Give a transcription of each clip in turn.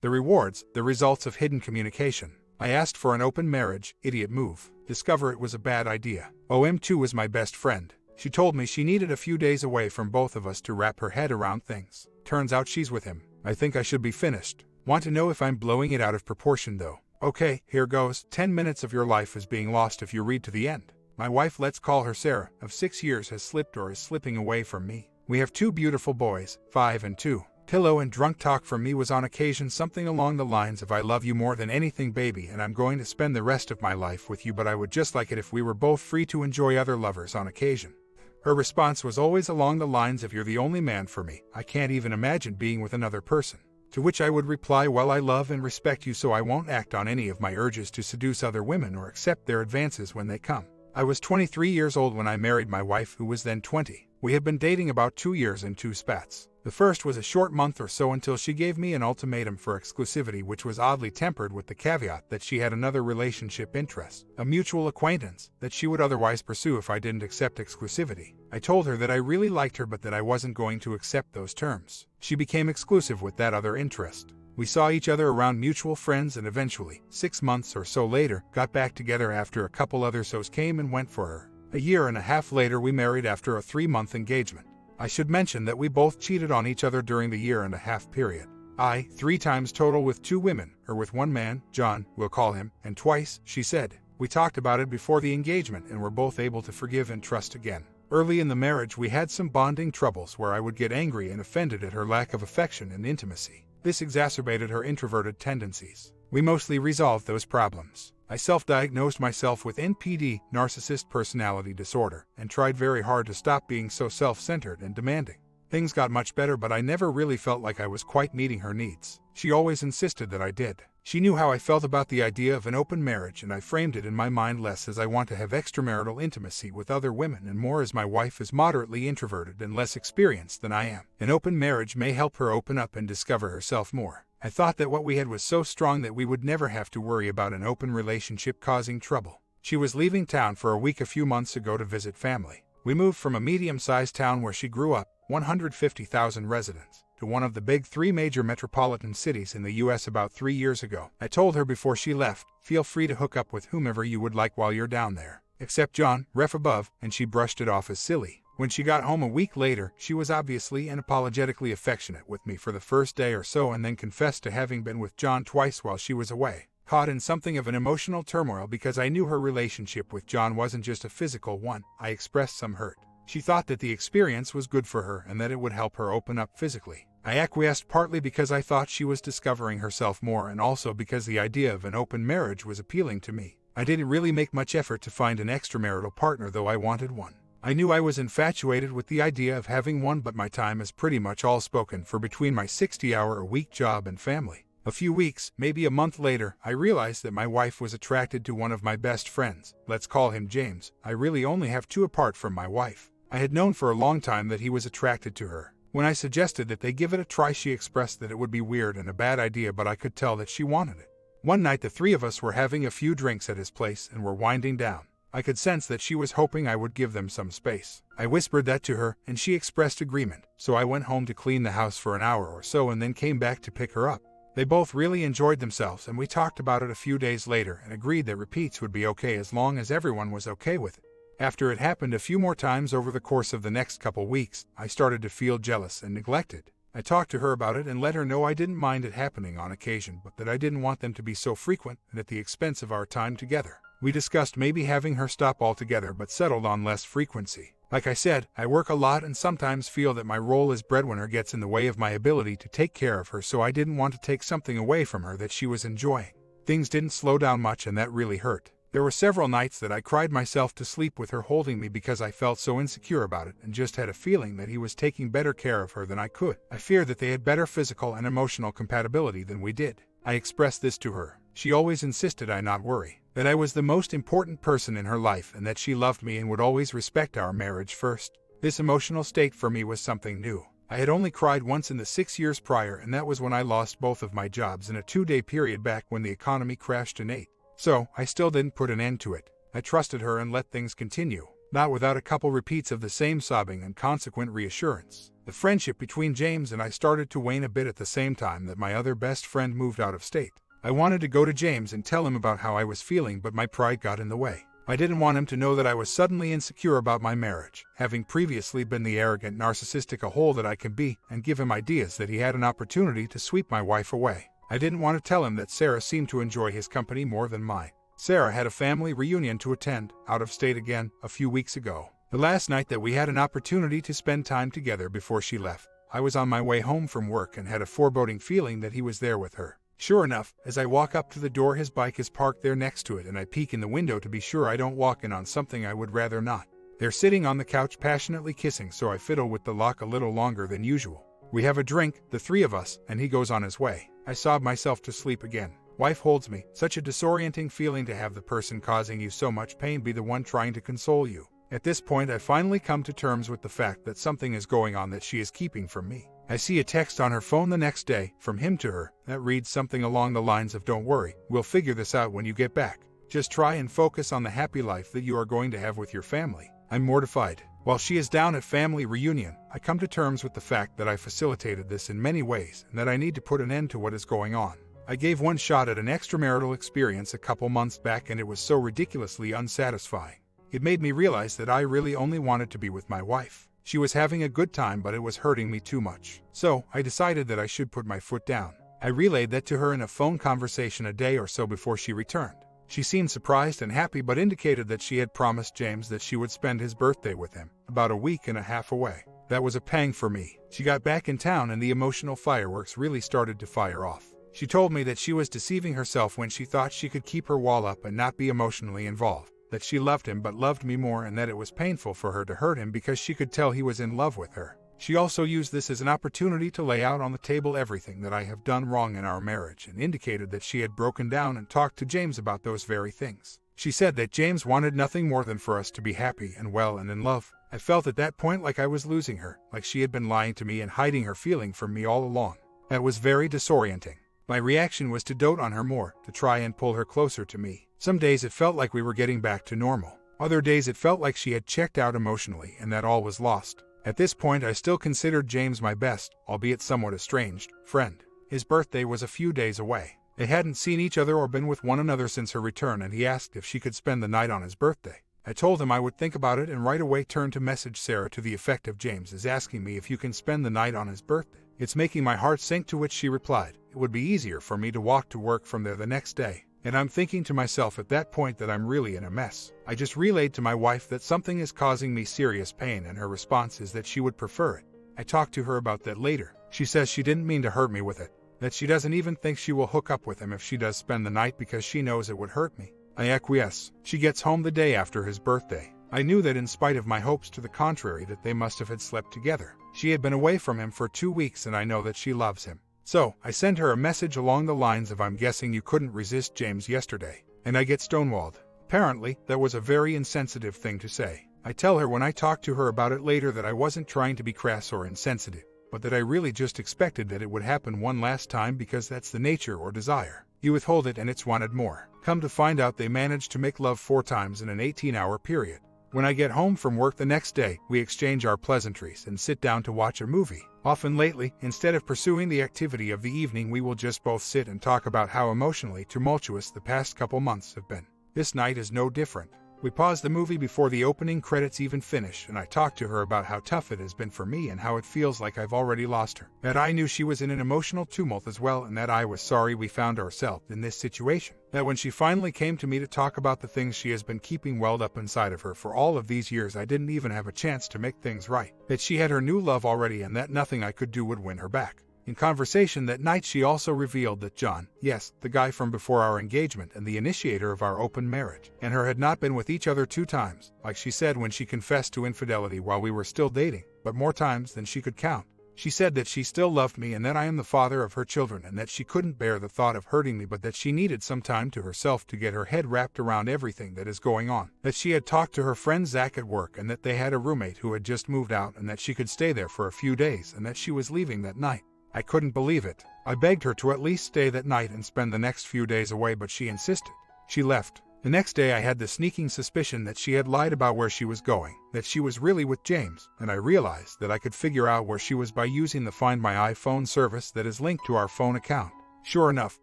The rewards, the results of hidden communication. I asked for an open marriage, idiot move. Discover it was a bad idea. OM2 was my best friend. She told me she needed a few days away from both of us to wrap her head around things. Turns out she's with him. I think I should be finished. Want to know if I'm blowing it out of proportion though? Okay, here goes. 10 minutes of your life is being lost if you read to the end. My wife, let's call her Sarah, of 6 years, has slipped or is slipping away from me. We have 2 beautiful boys, 5 and 2. Pillow and drunk talk from me was on occasion something along the lines of I love you more than anything baby and I'm going to spend the rest of my life with you, but I would just like it if we were both free to enjoy other lovers on occasion. Her response was always along the lines of you're the only man for me, I can't even imagine being with another person. To which I would reply, well, I love and respect you, so I won't act on any of my urges to seduce other women or accept their advances when they come. I was 23 years old when I married my wife, who was then 20. We had been dating about 2 years and 2 spats. The first was a short month or so until she gave me an ultimatum for exclusivity, which was oddly tempered with the caveat that she had another relationship interest, a mutual acquaintance, that she would otherwise pursue if I didn't accept exclusivity. I told her that I really liked her but that I wasn't going to accept those terms. She became exclusive with that other interest. We saw each other around mutual friends and eventually, 6 months or so later, got back together after a couple other so's came and went for her. A year and a half later we married after a 3-month engagement. I should mention that we both cheated on each other during the year and a half period. 3 times total with 2 women, or with 1 man, John, we'll call him, and twice, she said. We talked about it before the engagement and were both able to forgive and trust again. Early in the marriage we had some bonding troubles where I would get angry and offended at her lack of affection and intimacy. This exacerbated her introverted tendencies. We mostly resolved those problems. I self-diagnosed myself with NPD, narcissist personality disorder, and tried very hard to stop being so self-centered and demanding. Things got much better, but I never really felt like I was quite meeting her needs. She always insisted that I did. She knew how I felt about the idea of an open marriage, and I framed it in my mind less as I want to have extramarital intimacy with other women and more as my wife is moderately introverted and less experienced than I am. An open marriage may help her open up and discover herself more. I thought that what we had was so strong that we would never have to worry about an open relationship causing trouble. She was leaving town for a week a few months ago to visit family. We moved from a medium-sized town where she grew up, 150,000 residents, to one of the big 3 major metropolitan cities in the U.S. about 3 years ago. I told her before she left, feel free to hook up with whomever you would like while you're down there, except John, ref above, and she brushed it off as silly. When she got home a week later, she was obviously and apologetically affectionate with me for the first day or so and then confessed to having been with John twice while she was away. Caught in something of an emotional turmoil because I knew her relationship with John wasn't just a physical one, I expressed some hurt. She thought that the experience was good for her and that it would help her open up physically. I acquiesced partly because I thought she was discovering herself more and also because the idea of an open marriage was appealing to me. I didn't really make much effort to find an extramarital partner, though I wanted one. I knew I was infatuated with the idea of having one, but my time is pretty much all spoken for between my 60-hour-a-week job and family. A few weeks, maybe a month later, I realized that my wife was attracted to one of my best friends. Let's call him James. I really only have 2 apart from my wife. I had known for a long time that he was attracted to her. When I suggested that they give it a try, she expressed that it would be weird and a bad idea, but I could tell that she wanted it. One night the 3 of us were having a few drinks at his place and were winding down. I could sense that she was hoping I would give them some space. I whispered that to her, and she expressed agreement, so I went home to clean the house for an hour or so and then came back to pick her up. They both really enjoyed themselves, and we talked about it a few days later and agreed that repeats would be okay as long as everyone was okay with it. After it happened a few more times over the course of the next couple weeks, I started to feel jealous and neglected. I talked to her about it and let her know I didn't mind it happening on occasion, but that I didn't want them to be so frequent and at the expense of our time together. We discussed maybe having her stop altogether, but settled on less frequency. Like I said, I work a lot and sometimes feel that my role as breadwinner gets in the way of my ability to take care of her, so I didn't want to take something away from her that she was enjoying. Things didn't slow down much, and that really hurt. There were several nights that I cried myself to sleep with her holding me because I felt so insecure about it and just had a feeling that he was taking better care of her than I could. I feared that they had better physical and emotional compatibility than we did. I expressed this to her. She always insisted I not worry, that I was the most important person in her life and that she loved me and would always respect our marriage first. This emotional state for me was something new. I had only cried once in the 6 years prior, and that was when I lost both of my jobs in a 2-day period back when the economy crashed in 8. So, I still didn't put an end to it. I trusted her and let things continue. not without a couple repeats of the same sobbing and consequent reassurance. The friendship between James and I started to wane a bit at the same time that my other best friend moved out of state. I wanted to go to James and tell him about how I was feeling, but my pride got in the way. I didn't want him to know that I was suddenly insecure about my marriage, having previously been the arrogant narcissistic a-hole that I can be, and give him ideas that he had an opportunity to sweep my wife away. I didn't want to tell him that Sarah seemed to enjoy his company more than mine. Sarah had a family reunion to attend, out of state again, a few weeks ago. The last night that we had an opportunity to spend time together before she left, I was on my way home from work and had a foreboding feeling that he was there with her. Sure enough, as I walk up to the door, his bike is parked there next to it, and I peek in the window to be sure I don't walk in on something I would rather not. They're sitting on the couch passionately kissing, so I fiddle with the lock a little longer than usual. We have a drink, the three of us, and he goes on his way. I sob myself to sleep again. Wife holds me. Such a disorienting feeling to have the person causing you so much pain be the one trying to console you. At this point, I finally come to terms with the fact that something is going on that she is keeping from me. I see a text on her phone the next day, from him to her, that reads something along the lines of, "Don't worry, we'll figure this out when you get back. Just try and focus on the happy life that you are going to have with your family." I'm mortified. While she is down at family reunion, I come to terms with the fact that I facilitated this in many ways and that I need to put an end to what is going on. I gave one shot at an extramarital experience a couple months back, and it was so ridiculously unsatisfying. It made me realize that I really only wanted to be with my wife. She was having a good time, but it was hurting me too much. So, I decided that I should put my foot down. I relayed that to her in a phone conversation a day or so before she returned. She seemed surprised and happy, but indicated that she had promised James that she would spend his birthday with him, about a week and a half away. That was a pang for me. She got back in town and the emotional fireworks really started to fire off. She told me that she was deceiving herself when she thought she could keep her wall up and not be emotionally involved. That she loved him but loved me more, and that it was painful for her to hurt him because she could tell he was in love with her. She also used this as an opportunity to lay out on the table everything that I have done wrong in our marriage, and indicated that she had broken down and talked to James about those very things. She said that James wanted nothing more than for us to be happy and well and in love. I felt at that point like I was losing her, like she had been lying to me and hiding her feeling from me all along. That was very disorienting. My reaction was to dote on her more, to try and pull her closer to me. Some days it felt like we were getting back to normal. Other days it felt like she had checked out emotionally and that all was lost. At this point I still considered James my best, albeit somewhat estranged, friend. His birthday was a few days away. They hadn't seen each other or been with one another since her return, and he asked if she could spend the night on his birthday. I told him I would think about it, and right away turned to message Sarah to the effect of, "James is asking me if you can spend the night on his birthday. It's making my heart sink," to which she replied, "It would be easier for me to walk to work from there the next day." And I'm thinking to myself at that point that I'm really in a mess. I just relayed to my wife that something is causing me serious pain, and her response is that she would prefer it. I talked to her about that later. She says she didn't mean to hurt me with it, that she doesn't even think she will hook up with him if she does spend the night because she knows it would hurt me. I acquiesce. She gets home the day after his birthday. I knew that in spite of my hopes to the contrary that they must have had slept together. She had been away from him for 2 weeks, and I know that she loves him. So, I send her a message along the lines of, "I'm guessing you couldn't resist James yesterday," and I get stonewalled. Apparently, that was a very insensitive thing to say. I tell her when I talk to her about it later that I wasn't trying to be crass or insensitive, but that I really just expected that it would happen one last time because that's the nature or desire. You withhold it and it's wanted more. Come to find out they managed to make love 4 times in an 18-hour period. When I get home from work the next day, we exchange our pleasantries and sit down to watch a movie. Often lately, instead of pursuing the activity of the evening, we will just both sit and talk about how emotionally tumultuous the past couple months have been. This night is no different. We pause the movie before the opening credits even finish, and I talk to her about how tough it has been for me and how it feels like I've already lost her. That I knew she was in an emotional tumult as well, and that I was sorry we found ourselves in this situation. That when she finally came to me to talk about the things she has been keeping welled up inside of her for all of these years, I didn't even have a chance to make things right. That she had her new love already, and that nothing I could do would win her back. In conversation that night, she also revealed that John, yes, the guy from before our engagement and the initiator of our open marriage, and her had not been with each other 2 times, like she said when she confessed to infidelity while we were still dating, but more times than she could count. She said that she still loved me and that I am the father of her children, and that she couldn't bear the thought of hurting me, but that she needed some time to herself to get her head wrapped around everything that is going on. That she had talked to her friend Zach at work, and that they had a roommate who had just moved out, and that she could stay there for a few days, and that she was leaving that night. I couldn't believe it. I begged her to at least stay that night and spend the next few days away, but she insisted. She left. The next day I had the sneaking suspicion that she had lied about where she was going, that she was really with James, and I realized that I could figure out where she was by using the Find My iPhone service that is linked to our phone account. Sure enough,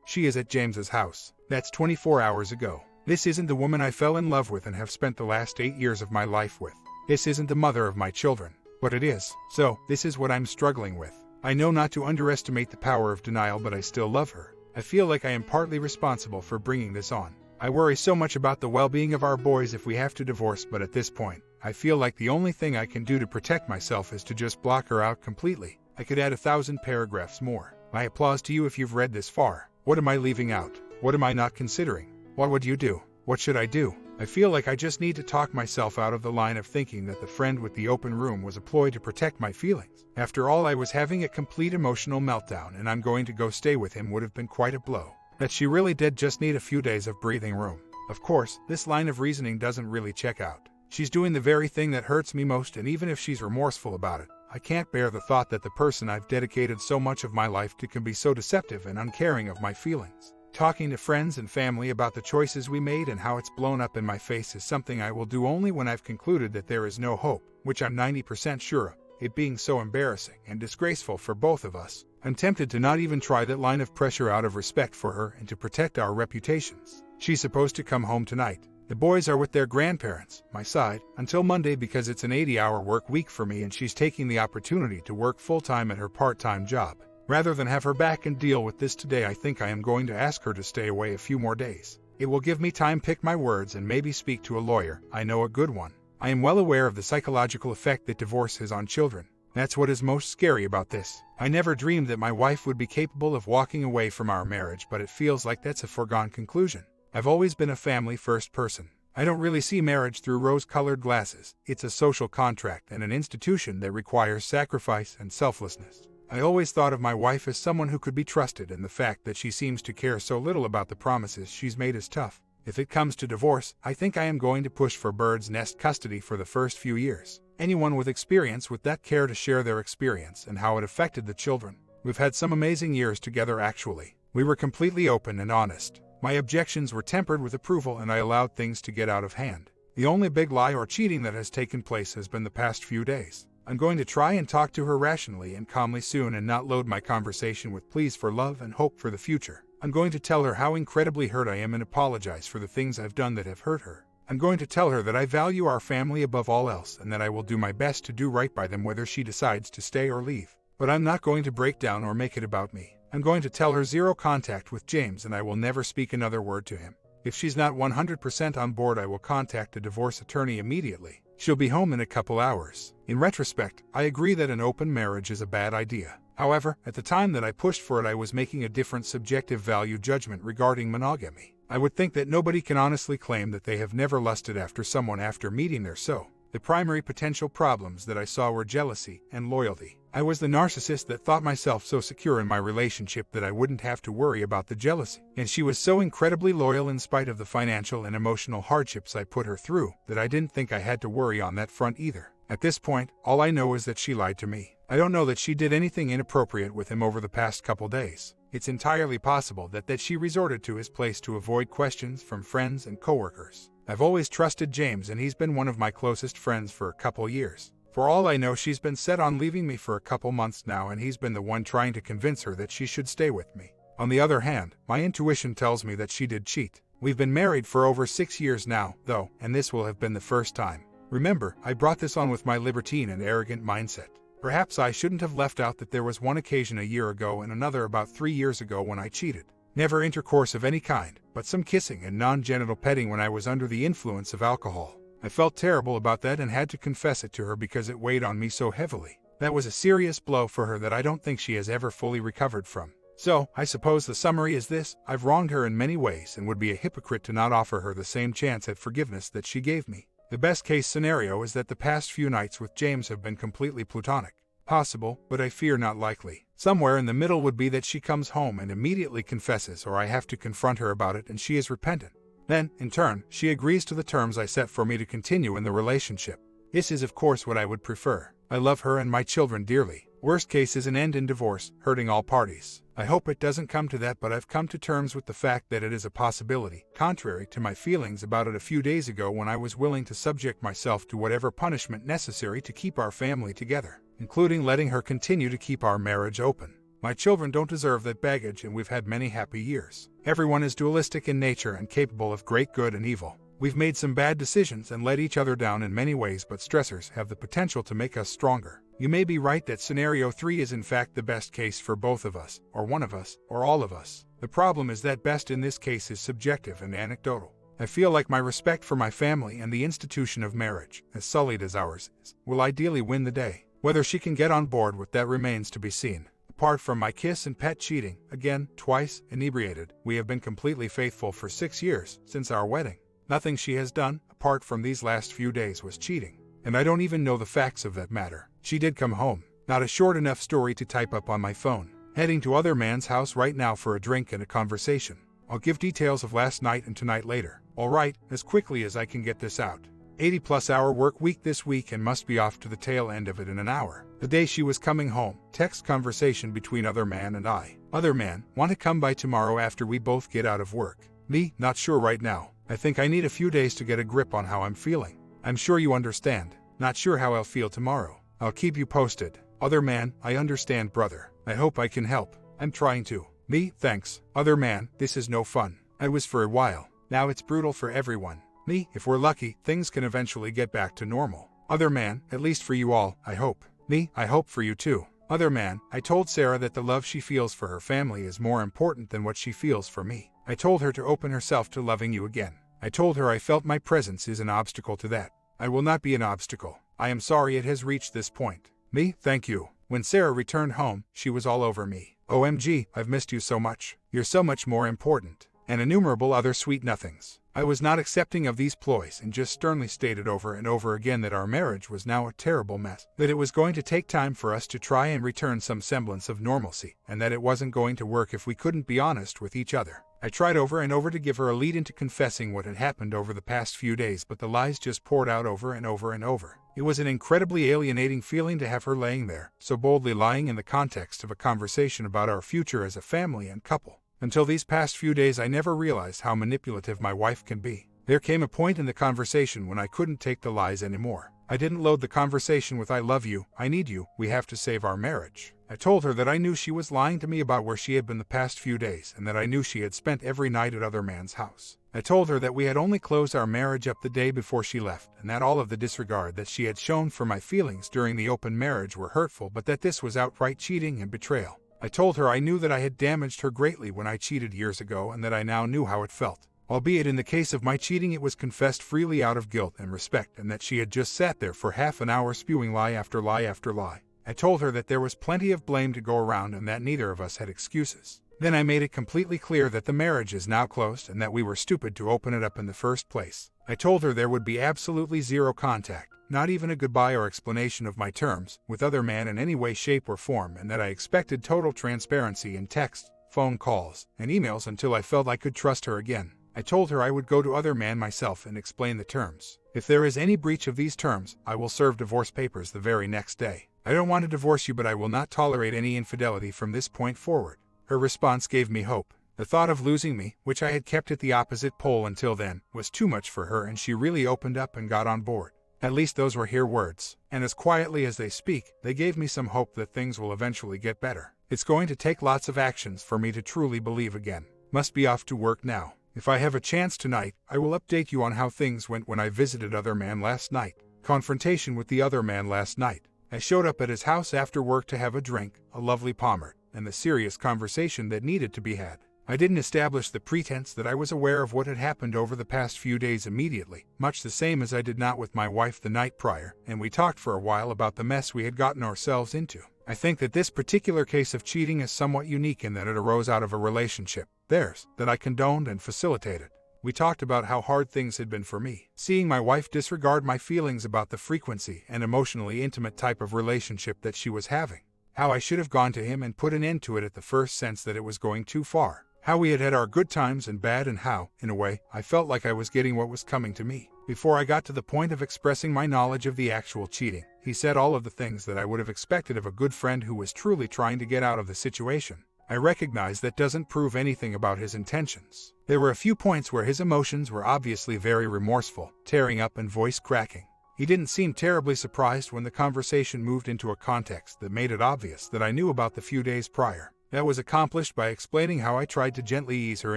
she is at James's house. That's 24 hours ago. This isn't the woman I fell in love with and have spent the last 8 years of my life with. This isn't the mother of my children. But it is. So, this is what I'm struggling with. I know not to underestimate the power of denial, but I still love her. I feel like I am partly responsible for bringing this on. I worry so much about the well-being of our boys if we have to divorce, but at this point, I feel like the only thing I can do to protect myself is to just block her out completely. I could add 1,000 paragraphs more. My applause to you if you've read this far. What am I leaving out? What am I not considering? What would you do? What should I do? I feel like I just need to talk myself out of the line of thinking that the friend with the open room was a ploy to protect my feelings. After all, I was having a complete emotional meltdown, and I'm going to go stay with him would have been quite a blow. That she really did just need a few days of breathing room. Of course, this line of reasoning doesn't really check out. She's doing the very thing that hurts me most, and even if she's remorseful about it, I can't bear the thought that the person I've dedicated so much of my life to can be so deceptive and uncaring of my feelings. Talking to friends and family about the choices we made and how it's blown up in my face is something I will do only when I've concluded that there is no hope, which I'm 90% sure of, it being so embarrassing and disgraceful for both of us. I'm tempted to not even try that line of pressure out of respect for her and to protect our reputations. She's supposed to come home tonight. The boys are with their grandparents, my side, until Monday because it's an 80-hour work week for me and she's taking the opportunity to work full-time at her part-time job. Rather than have her back and deal with this today, I think I am going to ask her to stay away a few more days. It will give me time to pick my words and maybe speak to a lawyer. I know a good one. I am well aware of the psychological effect that divorce has on children. That's what is most scary about this. I never dreamed that my wife would be capable of walking away from our marriage, but it feels like that's a foregone conclusion. I've always been a family-first person. I don't really see marriage through rose-colored glasses. It's a social contract and an institution that requires sacrifice and selflessness. I always thought of my wife as someone who could be trusted, and the fact that she seems to care so little about the promises she's made is tough. If it comes to divorce, I think I am going to push for bird's nest custody for the first few years. Anyone with experience with that care to share their experience and how it affected the children. We've had some amazing years together actually. We were completely open and honest. My objections were tempered with approval and I allowed things to get out of hand. The only big lie or cheating that has taken place has been the past few days. I'm going to try and talk to her rationally and calmly soon and not load my conversation with pleas for love and hope for the future. I'm going to tell her how incredibly hurt I am and apologize for the things I've done that have hurt her. I'm going to tell her that I value our family above all else and that I will do my best to do right by them whether she decides to stay or leave. But I'm not going to break down or make it about me. I'm going to tell her zero contact with James and I will never speak another word to him. If she's not 100% on board, I will contact a divorce attorney immediately. She'll be home in a couple hours. In retrospect, I agree that an open marriage is a bad idea. However, at the time that I pushed for it, I was making a different subjective value judgment regarding monogamy. I would think that nobody can honestly claim that they have never lusted after someone after meeting their soulmate. The primary potential problems that I saw were jealousy and loyalty. I was the narcissist that thought myself so secure in my relationship that I wouldn't have to worry about the jealousy. And she was so incredibly loyal in spite of the financial and emotional hardships I put her through that I didn't think I had to worry on that front either. At this point, all I know is that she lied to me. I don't know that she did anything inappropriate with him over the past couple days. It's entirely possible that she resorted to his place to avoid questions from friends and coworkers. I've always trusted James and he's been one of my closest friends for a couple years. For all I know, she's been set on leaving me for a couple months now and he's been the one trying to convince her that she should stay with me. On the other hand, my intuition tells me that she did cheat. We've been married for over 6 years now, though, and this will have been the first time. Remember, I brought this on with my libertine and arrogant mindset. Perhaps I shouldn't have left out that there was one occasion a year ago and another about 3 years ago when I cheated. Never intercourse of any kind, but some kissing and non-genital petting when I was under the influence of alcohol. I felt terrible about that and had to confess it to her because it weighed on me so heavily. That was a serious blow for her that I don't think she has ever fully recovered from. So, I suppose the summary is this: I've wronged her in many ways and would be a hypocrite to not offer her the same chance at forgiveness that she gave me. The best case scenario is that the past few nights with James have been completely platonic. Possible, but I fear not likely. Somewhere in the middle would be that she comes home and immediately confesses, or I have to confront her about it and she is repentant. Then, in turn, she agrees to the terms I set for me to continue in the relationship. This is of course what I would prefer. I love her and my children dearly. Worst case is an end in divorce, hurting all parties. I hope it doesn't come to that, but I've come to terms with the fact that it is a possibility, contrary to my feelings about it a few days ago when I was willing to subject myself to whatever punishment necessary to keep our family together, including letting her continue to keep our marriage open. My children don't deserve that baggage, and we've had many happy years. Everyone is dualistic in nature and capable of great good and evil. We've made some bad decisions and let each other down in many ways, but stressors have the potential to make us stronger. You may be right that scenario 3 is in fact the best case for both of us, or one of us, or all of us. The problem is that best in this case is subjective and anecdotal. I feel like my respect for my family and the institution of marriage, as sullied as ours is, will ideally win the day. Whether she can get on board with that remains to be seen. Apart from my kiss and pet cheating, again, twice, inebriated, we have been completely faithful for 6 years, since our wedding. Nothing she has done, apart from these last few days, was cheating. And I don't even know the facts of that matter. She did come home. Not a short enough story to type up on my phone. Heading to other man's house right now for a drink and a conversation. I'll give details of last night and tonight later. Alright, as quickly as I can get this out. 80+ hour work week this week and must be off to the tail end of it in an hour. The day she was coming home, text conversation between other man and I. Other man, want to come by tomorrow after we both get out of work. Me, not sure right now. I think I need a few days to get a grip on how I'm feeling. I'm sure you understand. Not sure how I'll feel tomorrow. I'll keep you posted. Other man, I understand, brother. I hope I can help. I'm trying to. Me, thanks. Other man, this is no fun. I was for a while. Now it's brutal for everyone. Me, if we're lucky, things can eventually get back to normal. Other man, at least for you all, I hope. Me, I hope for you too. Other man, I told Sarah that the love she feels for her family is more important than what she feels for me. I told her to open herself to loving you again. I told her I felt my presence is an obstacle to that. I will not be an obstacle. I am sorry it has reached this point. Me, thank you. When Sarah returned home, she was all over me. OMG, I've missed you so much. You're so much more important. And innumerable other sweet nothings. I was not accepting of these ploys and just sternly stated over and over again that our marriage was now a terrible mess, that it was going to take time for us to try and return some semblance of normalcy, and that it wasn't going to work if we couldn't be honest with each other. I tried over and over to give her a lead into confessing what had happened over the past few days, but the lies just poured out over and over and over. It was an incredibly alienating feeling to have her laying there, so boldly lying in the context of a conversation about our future as a family and couple. Until these past few days, I never realized how manipulative my wife can be. There came a point in the conversation when I couldn't take the lies anymore. I didn't load the conversation with "I love you, I need you, we have to save our marriage." I told her that I knew she was lying to me about where she had been the past few days, and that I knew she had spent every night at other man's house. I told her that we had only closed our marriage up the day before she left, and that all of the disregard that she had shown for my feelings during the open marriage were hurtful, but that this was outright cheating and betrayal. I told her I knew that I had damaged her greatly when I cheated years ago, and that I now knew how it felt. Albeit in the case of my cheating it was confessed freely out of guilt and respect, and that she had just sat there for half an hour spewing lie after lie after lie. I told her that there was plenty of blame to go around and that neither of us had excuses. Then I made it completely clear that the marriage is now closed and that we were stupid to open it up in the first place. I told her there would be absolutely zero contact, not even a goodbye or explanation of my terms, with other man in any way, shape, or form, and that I expected total transparency in text, phone calls, and emails until I felt I could trust her again. I told her I would go to other man myself and explain the terms. If there is any breach of these terms, I will serve divorce papers the very next day. I don't want to divorce you, but I will not tolerate any infidelity from this point forward. Her response gave me hope. The thought of losing me, which I had kept at the opposite pole until then, was too much for her, and she really opened up and got on board. At least those were her words, and as quietly as they speak, they gave me some hope that things will eventually get better. It's going to take lots of actions for me to truly believe again. Must be off to work now. If I have a chance tonight, I will update you on how things went when I visited other man last night. Confrontation with the other man last night. I showed up at his house after work to have a drink, a lovely pommer, and the serious conversation that needed to be had. I didn't establish the pretense that I was aware of what had happened over the past few days immediately, much the same as I did not with my wife the night prior, and we talked for a while about the mess we had gotten ourselves into. I think that this particular case of cheating is somewhat unique in that it arose out of a relationship, theirs, that I condoned and facilitated. We talked about how hard things had been for me, seeing my wife disregard my feelings about the frequency and emotionally intimate type of relationship that she was having. How I should have gone to him and put an end to it at the first sense that it was going too far. how we had had our good times and bad, and how, in a way, I felt like I was getting what was coming to me. Before I got to the point of expressing my knowledge of the actual cheating, he said all of the things that I would have expected of a good friend who was truly trying to get out of the situation. I recognize that doesn't prove anything about his intentions. There were a few points where his emotions were obviously very remorseful, tearing up and voice cracking. He didn't seem terribly surprised when the conversation moved into a context that made it obvious that I knew about the few days prior. That was accomplished by explaining how I tried to gently ease her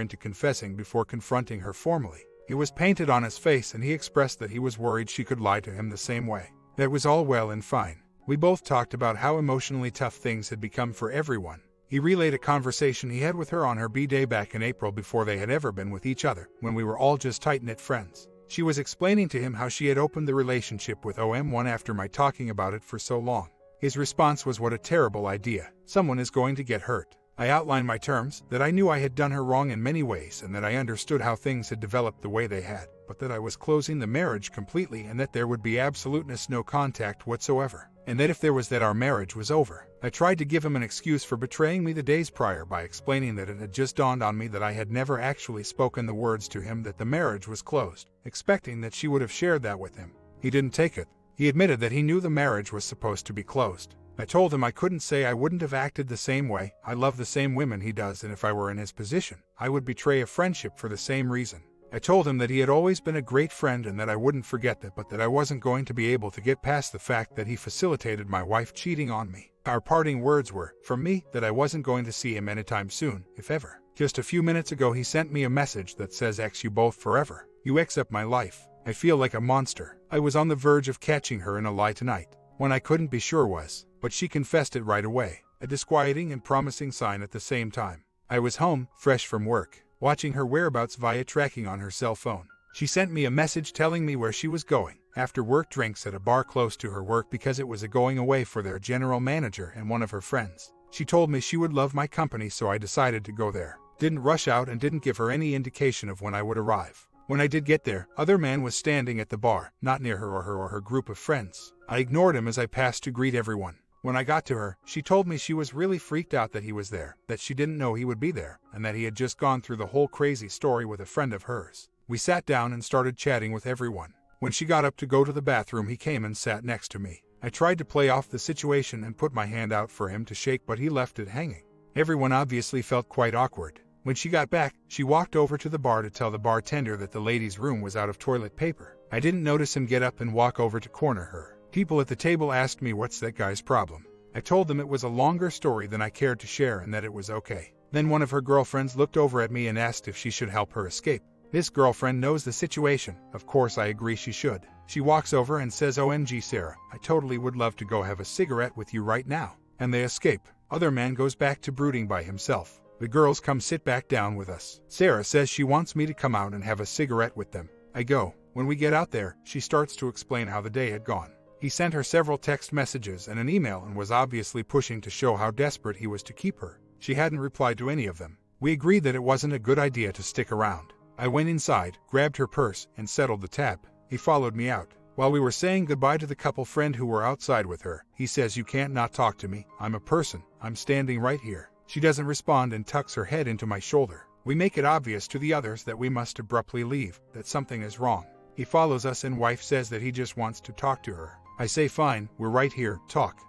into confessing before confronting her formally. It was painted on his face, and he expressed that he was worried she could lie to him the same way. That was all well and fine. We both talked about how emotionally tough things had become for everyone. He relayed a conversation he had with her on her B-day back in April before they had ever been with each other, when we were all just tight-knit friends. She was explaining to him how she had opened the relationship with OM1 after my talking about it for so long. His response was, "What a terrible idea. Someone is going to get hurt." I outlined my terms, that I knew I had done her wrong in many ways and that I understood how things had developed the way they had, but that I was closing the marriage completely and that there would be absoluteness no contact whatsoever, and that if there was that our marriage was over. I tried to give him an excuse for betraying me the days prior by explaining that it had just dawned on me that I had never actually spoken the words to him that the marriage was closed, expecting that she would have shared that with him. He didn't take it. He admitted that he knew the marriage was supposed to be closed. I told him I couldn't say I wouldn't have acted the same way. I love the same women he does, and if I were in his position, I would betray a friendship for the same reason. I told him that he had always been a great friend and that I wouldn't forget that, but that I wasn't going to be able to get past the fact that he facilitated my wife cheating on me. Our parting words were, from me, that I wasn't going to see him anytime soon, if ever. Just a few minutes ago he sent me a message that says, "X you both forever. You X up my life. I feel like a monster." I was on the verge of catching her in a lie tonight. One I couldn't be sure was, but she confessed it right away, a disquieting and promising sign at the same time. I was home, fresh from work, watching her whereabouts via tracking on her cell phone. She sent me a message telling me where she was going, after work drinks at a bar close to her work because it was a going away for their general manager and one of her friends. She told me she would love my company, so I decided to go there. Didn't rush out and didn't give her any indication of when I would arrive. When I did get there, other man was standing at the bar, not near her or her group of friends. I ignored him as I passed to greet everyone. When I got to her, she told me she was really freaked out that he was there, that she didn't know he would be there, and that he had just gone through the whole crazy story with a friend of hers. We sat down and started chatting with everyone. When she got up to go to the bathroom, he came and sat next to me. I tried to play off the situation and put my hand out for him to shake, but he left it hanging. Everyone obviously felt quite awkward. When she got back, she walked over to the bar to tell the bartender that the ladies' room was out of toilet paper. I didn't notice him get up and walk over to corner her. People at the table asked me what's that guy's problem. I told them it was a longer story than I cared to share and that it was okay. Then one of her girlfriends looked over at me and asked if she should help her escape. This girlfriend knows the situation. Of course I agree she should. She walks over and says, "OMG Sarah, I totally would love to go have a cigarette with you right now." And they escape. Other man goes back to brooding by himself. The girls come sit back down with us. Sarah says she wants me to come out and have a cigarette with them. I go. When we get out there, she starts to explain how the day had gone. He sent her several text messages and an email and was obviously pushing to show how desperate he was to keep her. She hadn't replied to any of them. We agreed that it wasn't a good idea to stick around. I went inside, grabbed her purse, and settled the tab. He followed me out. While we were saying goodbye to the couple friend who were outside with her, he says, "You can't not talk to me. I'm a person. I'm standing right here." She doesn't respond and tucks her head into my shoulder. We make it obvious to the others that we must abruptly leave, that something is wrong. He follows us and wife says that he just wants to talk to her. I say fine, we're right here, talk.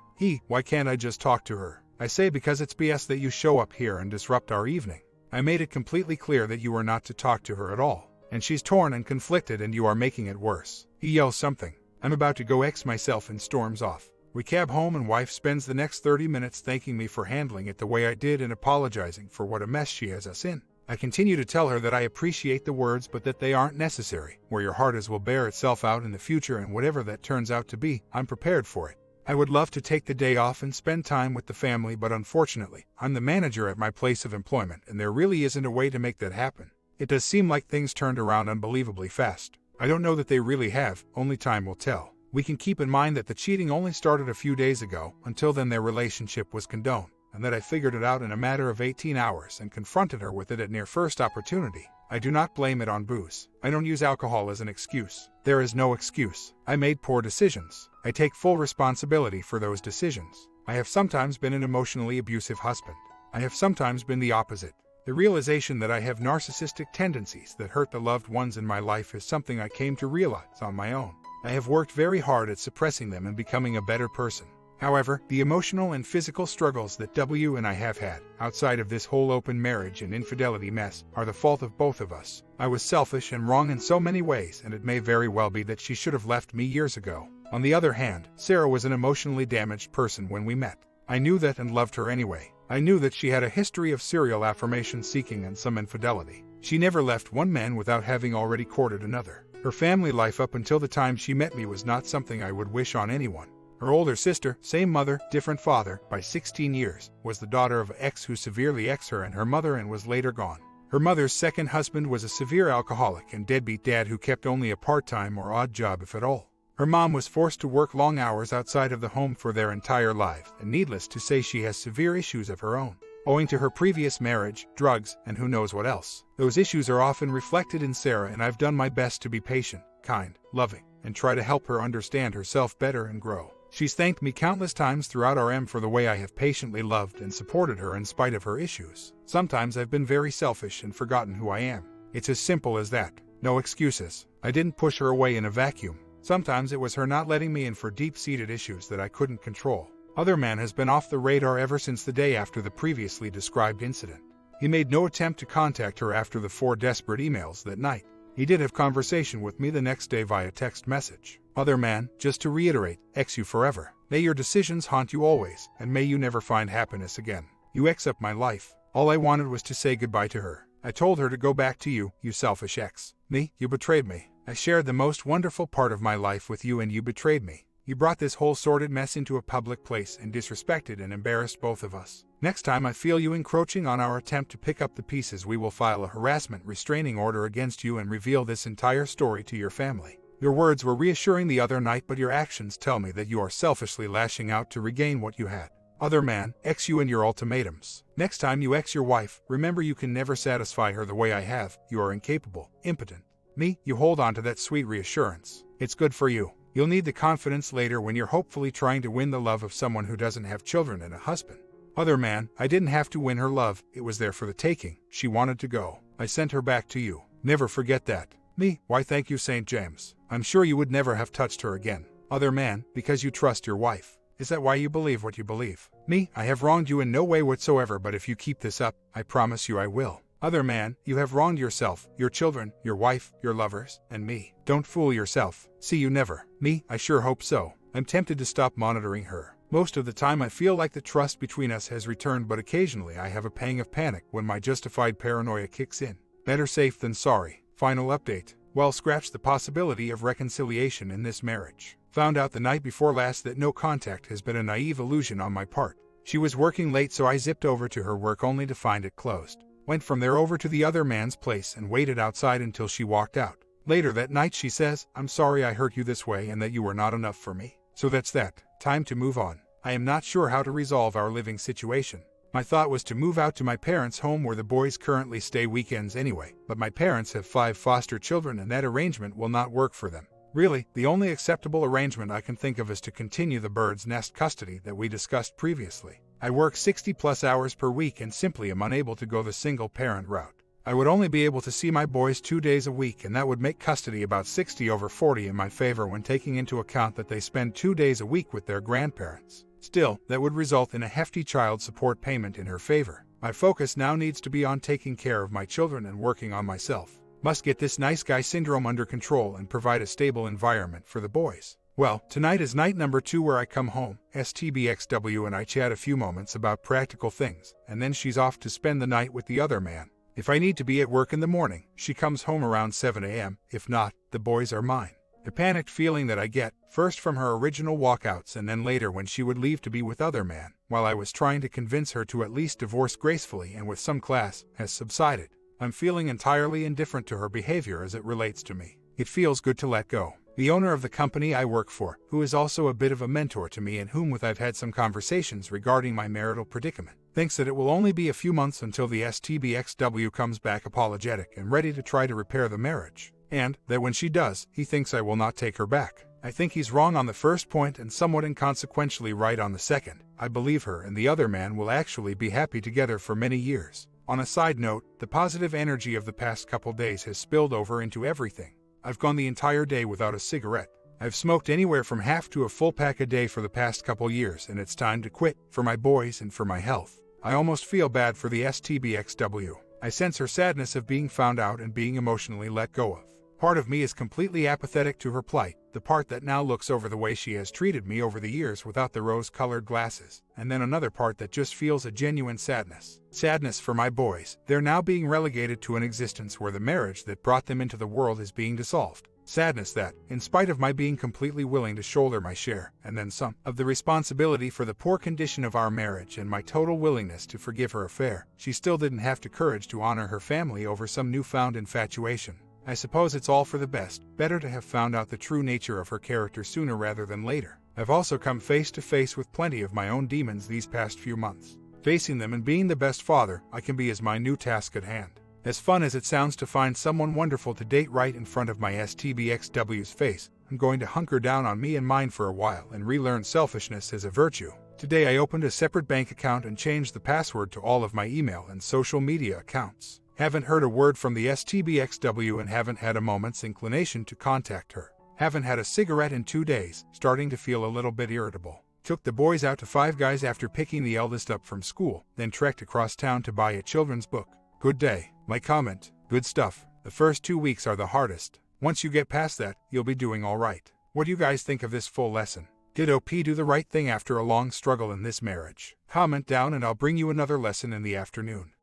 Why can't I just talk to her? I say because it's BS that you show up here and disrupt our evening. I made it completely clear that you were not to talk to her at all. And she's torn and conflicted and you are making it worse. He yells something. I'm about to go X myself and storms off. We cab home and wife spends the next 30 minutes thanking me for handling it the way I did and apologizing for what a mess she has us in. I continue to tell her that I appreciate the words but that they aren't necessary. Where your heart is will bear itself out in the future, and whatever that turns out to be, I'm prepared for it. I would love to take the day off and spend time with the family, but unfortunately, I'm the manager at my place of employment and there really isn't a way to make that happen. It does seem like things turned around unbelievably fast. I don't know that they really have, only time will tell. We can keep in mind that the cheating only started a few days ago. Until then their relationship was condoned, and that I figured it out in a matter of 18 hours and confronted her with it at near first opportunity. I do not blame it on booze. I don't use alcohol as an excuse. There is no excuse. I made poor decisions. I take full responsibility for those decisions. I have sometimes been an emotionally abusive husband. I have sometimes been the opposite. The realization that I have narcissistic tendencies that hurt the loved ones in my life is something I came to realize on my own. I have worked very hard at suppressing them and becoming a better person. However, the emotional and physical struggles that W and I have had, outside of this whole open marriage and infidelity mess, are the fault of both of us. I was selfish and wrong in so many ways, and it may very well be that she should have left me years ago. On the other hand, Sarah was an emotionally damaged person when we met. I knew that and loved her anyway. I knew that she had a history of serial affirmation seeking and some infidelity. She never left one man without having already courted another. Her family life up until the time she met me was not something I would wish on anyone. Her older sister, same mother, different father, by 16 years, was the daughter of an ex who severely exed her and her mother and was later gone. Her mother's second husband was a severe alcoholic and deadbeat dad who kept only a part-time or odd job if at all. Her mom was forced to work long hours outside of the home for their entire life, and needless to say she has severe issues of her own, owing to her previous marriage, drugs, and who knows what else. Those issues are often reflected in Sarah, and I've done my best to be patient, kind, loving, and try to help her understand herself better and grow. She's thanked me countless times throughout RM for the way I have patiently loved and supported her in spite of her issues. Sometimes I've been very selfish and forgotten who I am. It's as simple as that. No excuses. I didn't push her away in a vacuum. Sometimes it was her not letting me in for deep-seated issues that I couldn't control. Other man has been off the radar ever since the day after the previously described incident. He made no attempt to contact her after the 4 desperate emails that night. He did have conversation with me the next day via text message. Other man, just to reiterate, X you forever. May your decisions haunt you always, and may you never find happiness again. You X up my life. All I wanted was to say goodbye to her. I told her to go back to you, you selfish X. Me, you betrayed me. I shared the most wonderful part of my life with you and you betrayed me. You brought this whole sordid mess into a public place and disrespected and embarrassed both of us. Next time I feel you encroaching on our attempt to pick up the pieces, we will file a harassment restraining order against you and reveal this entire story to your family. Your words were reassuring the other night, but your actions tell me that you are selfishly lashing out to regain what you had. Other man, X you and your ultimatums. Next time you X your wife, remember you can never satisfy her the way I have. You are incapable, impotent. Me, you hold on to that sweet reassurance. It's good for you. You'll need the confidence later when you're hopefully trying to win the love of someone who doesn't have children and a husband. Other man, I didn't have to win her love. It was there for the taking. She wanted to go. I sent her back to you. Never forget that. Me, why thank you St. James. I'm sure you would never have touched her again. Other man, because you trust your wife. Is that why you believe what you believe? Me, I have wronged you in no way whatsoever, but if you keep this up, I promise you I will. Other man, you have wronged yourself, your children, your wife, your lovers, and me. Don't fool yourself. See you never. Me, I sure hope so. I'm tempted to stop monitoring her. Most of the time I feel like the trust between us has returned, but occasionally I have a pang of panic when my justified paranoia kicks in. Better safe than sorry. Final update. Well, scratch the possibility of reconciliation in this marriage. Found out the night before last that no contact has been a naive illusion on my part. She was working late, so I zipped over to her work only to find it closed. Went from there over to the other man's place and waited outside until she walked out. Later that night she says, I'm sorry I hurt you this way and that you were not enough for me. So that's that. Time to move on. I am not sure how to resolve our living situation. My thought was to move out to my parents' home where the boys currently stay weekends anyway, but my parents have 5 foster children and that arrangement will not work for them. Really, the only acceptable arrangement I can think of is to continue the bird's nest custody that we discussed previously. I work 60+ hours per week and simply am unable to go the single-parent route. I would only be able to see my boys 2 days a week, and that would make custody about 60/40 in my favor when taking into account that they spend 2 days a week with their grandparents. Still, that would result in a hefty child support payment in her favor. My focus now needs to be on taking care of my children and working on myself. Must get this nice guy syndrome under control and provide a stable environment for the boys. Well, tonight is night number 2 where I come home, STBXW, and I chat a few moments about practical things, and then she's off to spend the night with the other man. If I need to be at work in the morning, she comes home around 7 a.m. If not, the boys are mine. The panicked feeling that I get, first from her original walkouts and then later when she would leave to be with other man, while I was trying to convince her to at least divorce gracefully and with some class, has subsided. I'm feeling entirely indifferent to her behavior as it relates to me. It feels good to let go. The owner of the company I work for, who is also a bit of a mentor to me and whom with I've had some conversations regarding my marital predicament, thinks that it will only be a few months until the STBXW comes back apologetic and ready to try to repair the marriage. And that when she does, he thinks I will not take her back. I think he's wrong on the first point and somewhat inconsequentially right on the second. I believe her and the other man will actually be happy together for many years. On a side note, the positive energy of the past couple days has spilled over into everything. I've gone the entire day without a cigarette. I've smoked anywhere from half to a full pack a day for the past couple years, and it's time to quit, for my boys and for my health. I almost feel bad for the STBXW. I sense her sadness of being found out and being emotionally let go of. Part of me is completely apathetic to her plight, the part that now looks over the way she has treated me over the years without the rose-colored glasses, and then another part that just feels a genuine sadness. Sadness for my boys. They're now being relegated to an existence where the marriage that brought them into the world is being dissolved. Sadness that, in spite of my being completely willing to shoulder my share, and then some, of the responsibility for the poor condition of our marriage and my total willingness to forgive her affair, she still didn't have the courage to honor her family over some newfound infatuation. I suppose it's all for the best, better to have found out the true nature of her character sooner rather than later. I've also come face to face with plenty of my own demons these past few months. Facing them and being the best father I can be is my new task at hand. As fun as it sounds to find someone wonderful to date right in front of my STBXW's face, I'm going to hunker down on me and mine for a while and relearn selfishness as a virtue. Today I opened a separate bank account and changed the password to all of my email and social media accounts. Haven't heard a word from the STBXW and haven't had a moment's inclination to contact her. Haven't had a cigarette in 2 days, starting to feel a little bit irritable. Took the boys out to Five Guys after picking the eldest up from school, then trekked across town to buy a children's book. Good day. My comment, good stuff. The first 2 weeks are the hardest. Once you get past that, you'll be doing all right. What do you guys think of this full lesson? Did OP do the right thing after a long struggle in this marriage? Comment down and I'll bring you another lesson in the afternoon.